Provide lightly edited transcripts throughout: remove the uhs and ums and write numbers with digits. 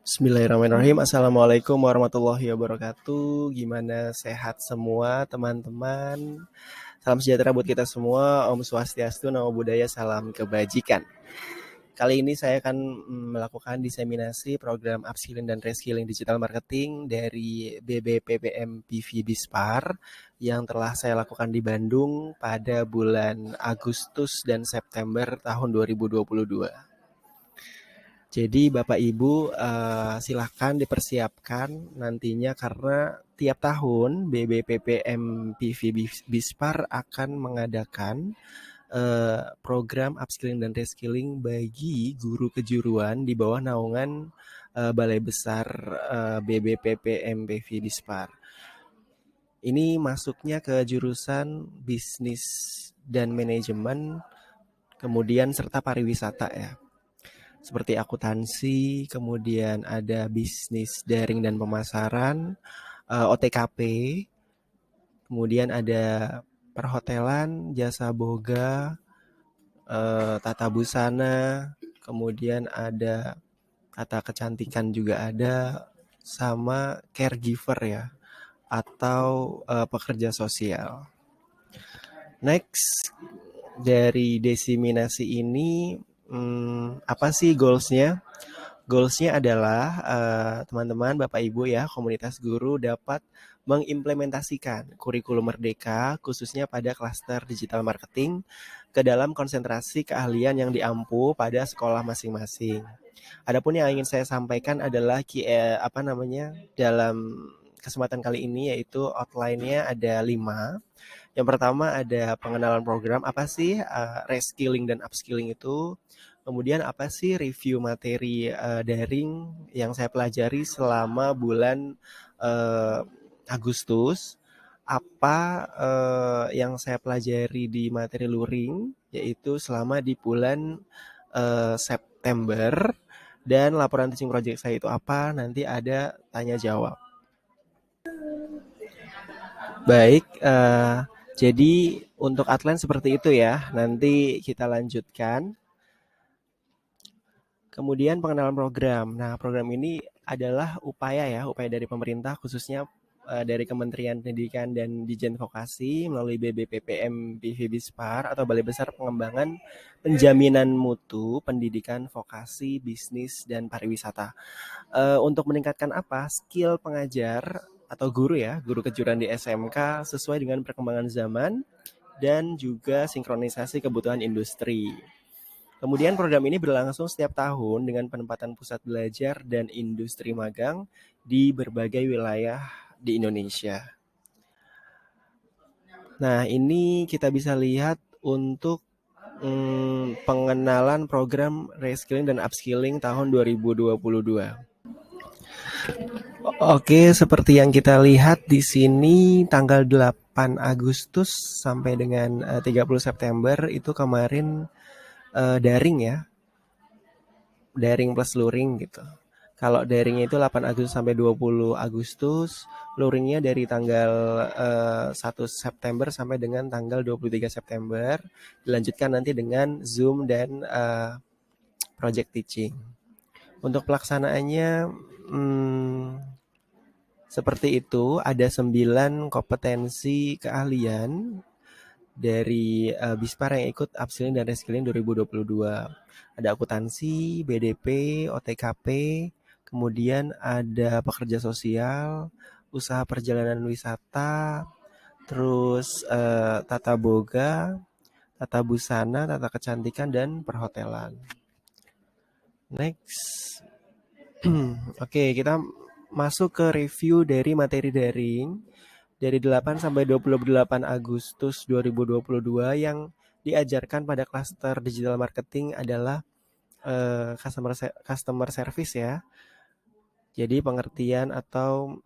Bismillahirrahmanirrahim. Assalamualaikum warahmatullahi wabarakatuh. Gimana, sehat semua teman-teman? Salam sejahtera buat kita semua. Om Swastiastu, Namo Buddhaya, salam kebajikan. Kali ini saya akan melakukan diseminasi program upskilling dan reskilling digital marketing dari BBPPM PV Bispar yang telah saya lakukan di Bandung pada bulan Agustus dan September tahun 2022. Jadi Bapak Ibu silahkan dipersiapkan nantinya karena tiap tahun BBPPM PV Bispar akan mengadakan program upskilling dan reskilling bagi guru kejuruan di bawah naungan Balai Besar BBPPM PV Bispar. Ini masuknya ke jurusan bisnis dan manajemen, kemudian serta pariwisata ya. Seperti akuntansi, kemudian ada bisnis daring dan pemasaran, OTKP, kemudian ada perhotelan, jasa boga, tata busana, kemudian ada tata kecantikan juga ada, sama caregiver ya, atau pekerja sosial. Next, dari diseminasi ini apa sih goals-nya? Goals-nya adalah teman-teman, Bapak Ibu ya, komunitas guru dapat mengimplementasikan kurikulum Merdeka khususnya pada klaster digital marketing ke dalam konsentrasi keahlian yang diampu pada sekolah masing-masing. Adapun yang ingin saya sampaikan adalah dalam kesempatan kali ini yaitu outline-nya ada 5. Yang pertama ada pengenalan program, apa sih reskilling dan upskilling itu. Kemudian apa sih review materi daring yang saya pelajari selama bulan Agustus. Apa yang saya pelajari di materi luring, yaitu selama di bulan September. Dan laporan teaching project saya itu apa, nanti ada tanya jawab. Baik, jadi untuk outline seperti itu ya. Nanti kita lanjutkan. Kemudian pengenalan program. Nah, program ini adalah upaya dari pemerintah khususnya dari Kementerian Pendidikan dan Ditjen Vokasi melalui BBPPM PV Bispar atau Balai Besar Pengembangan Penjaminan Mutu Pendidikan Vokasi Bisnis dan Pariwisata. Untuk meningkatkan apa? Skill pengajar atau guru ya, guru kejuruan di SMK sesuai dengan perkembangan zaman dan juga sinkronisasi kebutuhan industri. Kemudian program ini berlangsung setiap tahun dengan penempatan pusat belajar dan industri magang di berbagai wilayah di Indonesia. Nah, ini kita bisa lihat untuk pengenalan program reskilling dan upskilling tahun 2022. Oke, seperti yang kita lihat di sini tanggal 8 Agustus sampai dengan 30 September itu kemarin daring ya. Daring plus luring gitu. Kalau daringnya itu 8 Agustus sampai 20 Agustus, luringnya dari tanggal 1 September sampai dengan tanggal 23 September. Dilanjutkan nanti dengan Zoom dan project teaching. Untuk pelaksanaannya seperti itu, ada 9 kompetensi keahlian dari Bispar yang ikut upskilling dan reskilling 2022. Ada akuntansi, BDP, OTKP, kemudian ada pekerja sosial, usaha perjalanan wisata, terus tata boga, tata busana, tata kecantikan, dan perhotelan. Next. Oke, kita masuk ke review dari materi daring dari 8 sampai 28 Agustus 2022 yang diajarkan pada klaster digital marketing adalah customer service ya. Jadi pengertian atau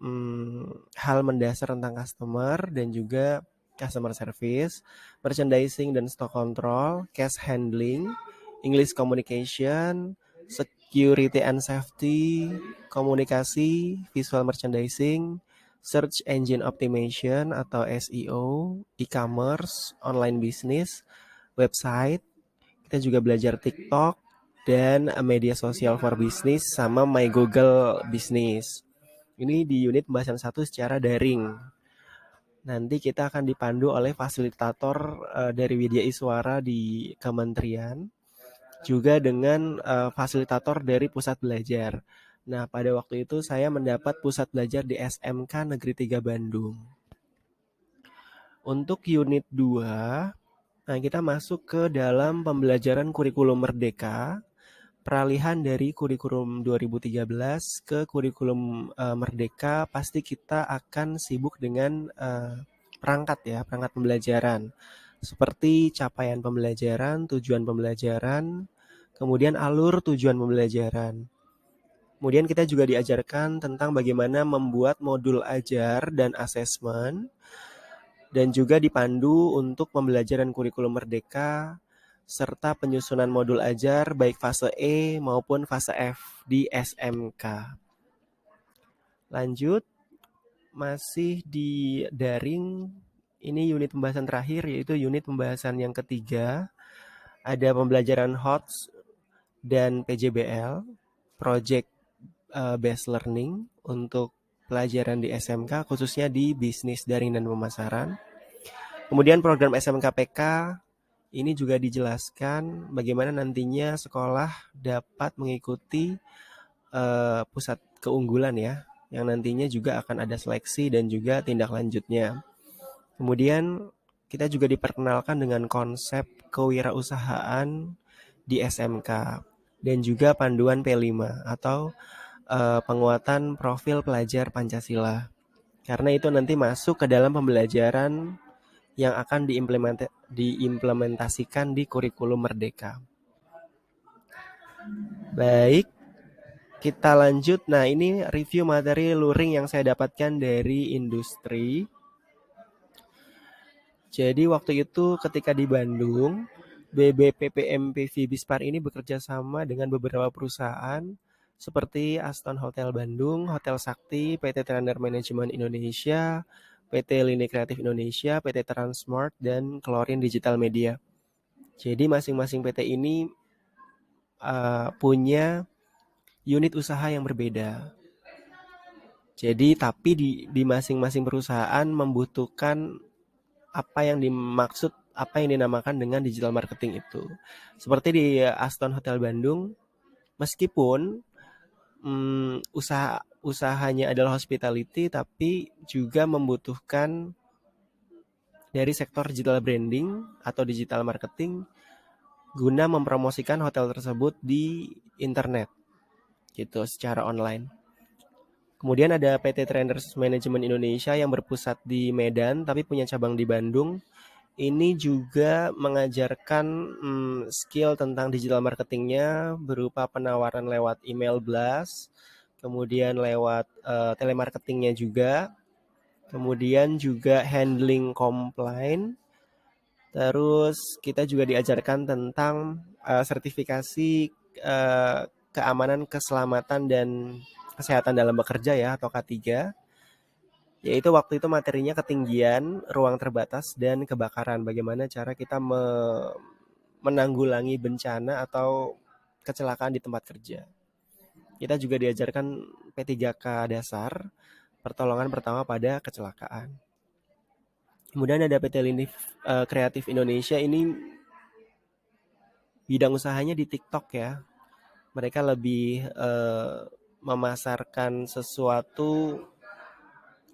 hal mendasar tentang customer dan juga customer service, merchandising dan stock control, cash handling, English communication, security and safety, komunikasi, visual merchandising, search engine optimization atau SEO, e-commerce, online business, website. Kita juga belajar TikTok, dan media sosial for business sama My Google Business. Ini di unit pembahasan 1 secara daring. Nanti kita akan dipandu oleh fasilitator dari Widya Iswara di kementerian, juga dengan fasilitator dari pusat belajar. Nah, pada waktu itu saya mendapat pusat belajar di SMK Negeri 3 Bandung. Untuk unit 2, nah kita masuk ke dalam pembelajaran kurikulum merdeka, peralihan dari kurikulum 2013 ke kurikulum merdeka. Pasti kita akan sibuk dengan perangkat pembelajaran. Seperti capaian pembelajaran, tujuan pembelajaran, kemudian alur tujuan pembelajaran. Kemudian kita juga diajarkan tentang bagaimana membuat modul ajar dan asesmen, dan juga dipandu untuk pembelajaran kurikulum merdeka, serta penyusunan modul ajar baik fase E maupun fase F di SMK. Lanjut, masih di daring, ini unit pembahasan terakhir, yaitu unit pembahasan yang ketiga. Ada pembelajaran HOTS dan PJBL, Project Based Learning, untuk pelajaran di SMK, khususnya di bisnis daring dan pemasaran. Kemudian program SMKPK, ini juga dijelaskan bagaimana nantinya sekolah dapat mengikuti pusat keunggulan ya, yang nantinya juga akan ada seleksi dan juga tindak lanjutnya. Kemudian kita juga diperkenalkan dengan konsep kewirausahaan di SMK dan juga panduan P5 atau penguatan profil pelajar Pancasila. Karena itu nanti masuk ke dalam pembelajaran yang akan diimplementasikan di kurikulum merdeka. Baik, kita lanjut. Nah, ini review materi luring yang saya dapatkan dari industri. Jadi waktu itu ketika di Bandung, BBPPM Bispar ini bekerja sama dengan beberapa perusahaan seperti Aston Hotel Bandung, Hotel Sakti, PT Trander Management Indonesia, PT Lini Kreatif Indonesia, PT Transmart, dan Klorin Digital Media. Jadi masing-masing PT ini punya unit usaha yang berbeda. Jadi tapi di masing-masing perusahaan membutuhkan apa yang dinamakan dengan digital marketing itu. Seperti di Aston Hotel Bandung, meskipun usahanya adalah hospitality, tapi juga membutuhkan dari sektor digital branding atau digital marketing guna mempromosikan hotel tersebut di internet gitu, secara online. Kemudian ada PT Trenders Management Indonesia yang berpusat di Medan tapi punya cabang di Bandung. Ini juga mengajarkan skill tentang digital marketingnya berupa penawaran lewat email blast, kemudian lewat telemarketingnya juga, kemudian juga handling complaint. Terus kita juga diajarkan tentang sertifikasi keamanan, keselamatan, dan kesehatan dalam bekerja ya, atau K3. Yaitu waktu itu materinya ketinggian, ruang terbatas, dan kebakaran. Bagaimana cara kita menanggulangi bencana atau kecelakaan di tempat kerja. Kita juga diajarkan P3K dasar, pertolongan pertama pada kecelakaan. Kemudian ada PT Lini Kreatif Indonesia, ini bidang usahanya di TikTok ya. Mereka lebih memasarkan sesuatu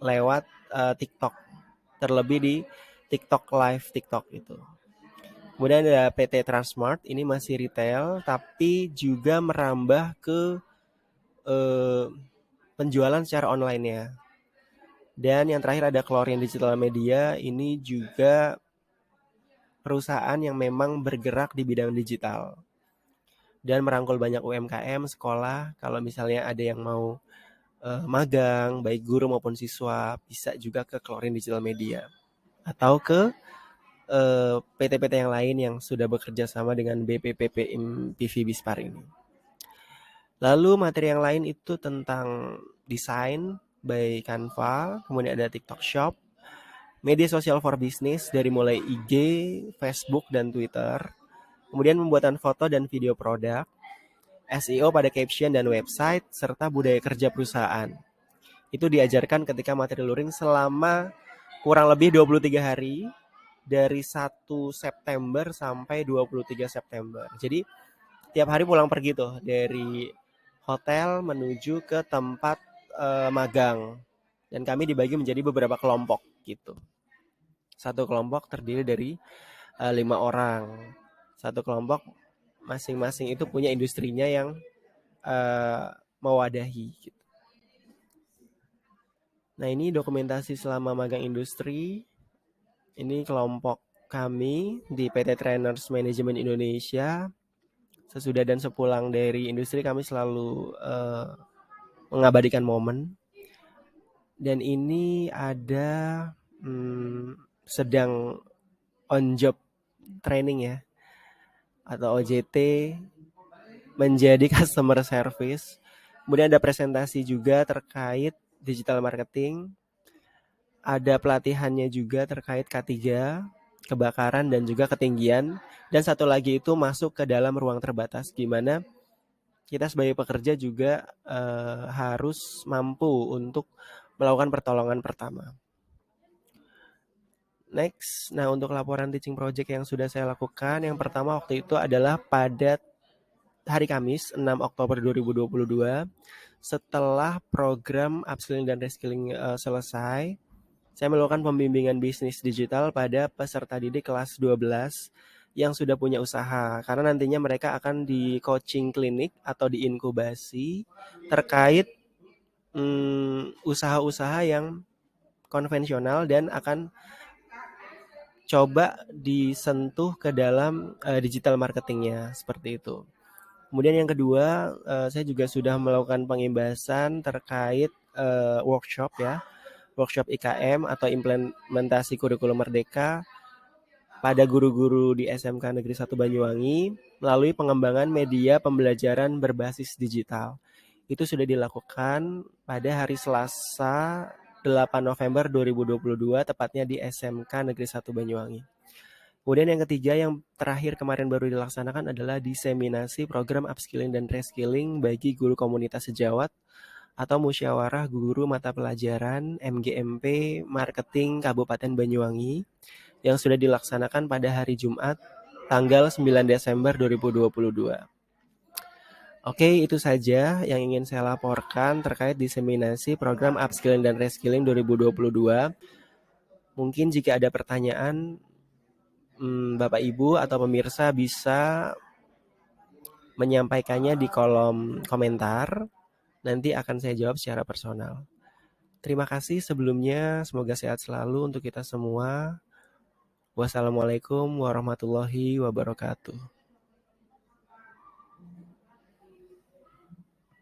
lewat TikTok, terlebih di TikTok Live TikTok itu. Kemudian ada PT Transmart, ini masih retail tapi juga merambah ke penjualan secara online ya. Dan yang terakhir ada Klorin Digital Media, ini juga perusahaan yang memang bergerak di bidang digital dan merangkul banyak UMKM, sekolah. Kalau misalnya ada yang mau magang, baik guru maupun siswa, bisa juga ke Klorin Digital Media atau ke PT-PT yang lain yang sudah bekerja sama dengan BPPPM Bispar ini. Lalu materi yang lain itu tentang desain by Canva, kemudian ada TikTok Shop, media sosial for business dari mulai IG, Facebook, dan Twitter, kemudian pembuatan foto dan video produk, SEO pada caption dan website, serta budaya kerja perusahaan. Itu diajarkan ketika materi luring selama kurang lebih 23 hari dari 1 September sampai 23 September. Jadi tiap hari pulang pergi tuh dari hotel menuju ke tempat magang. Dan kami dibagi menjadi beberapa kelompok gitu. Satu kelompok terdiri dari 5 orang. Satu kelompok masing-masing itu punya industrinya yang mewadahi gitu. Nah, ini dokumentasi selama magang industri. Ini kelompok kami di PT Trainers Management Indonesia. Sesudah dan sepulang dari industri kami selalu mengabadikan momen. Dan ini ada sedang on job training ya, atau OJT menjadi customer service. Kemudian ada presentasi juga terkait digital marketing. Ada pelatihannya juga terkait K3, kebakaran dan juga ketinggian. Dan satu lagi itu masuk ke dalam ruang terbatas, gimana kita sebagai pekerja juga harus mampu untuk melakukan pertolongan pertama. Next, nah untuk laporan teaching project yang sudah saya lakukan, yang pertama waktu itu adalah pada hari Kamis 6 Oktober 2022, setelah program upskilling dan reskilling selesai, saya melakukan pembimbingan bisnis digital pada peserta didik kelas 12 yang sudah punya usaha, karena nantinya mereka akan di coaching klinik atau diinkubasi terkait usaha-usaha yang konvensional dan akan coba disentuh ke dalam digital marketingnya, seperti itu. Kemudian yang kedua, saya juga sudah melakukan pengimbasan terkait workshop ya, workshop IKM atau implementasi kurikulum merdeka pada guru-guru di SMK Negeri 1 Banyuwangi melalui pengembangan media pembelajaran berbasis digital. Itu sudah dilakukan pada hari Selasa 8 November 2022, tepatnya di SMK Negeri 1 Banyuwangi. Kemudian yang ketiga, yang terakhir kemarin baru dilaksanakan adalah diseminasi program upskilling dan reskilling bagi guru komunitas sejawat atau musyawarah guru mata pelajaran MGMP Marketing Kabupaten Banyuwangi yang sudah dilaksanakan pada hari Jumat tanggal 9 Desember 2022. Oke, itu saja yang ingin saya laporkan terkait diseminasi program upskilling dan reskilling 2022. Mungkin jika ada pertanyaan, Bapak Ibu atau pemirsa bisa menyampaikannya di kolom komentar. Nanti akan saya jawab secara personal. Terima kasih sebelumnya, semoga sehat selalu untuk kita semua. Wassalamualaikum warahmatullahi wabarakatuh.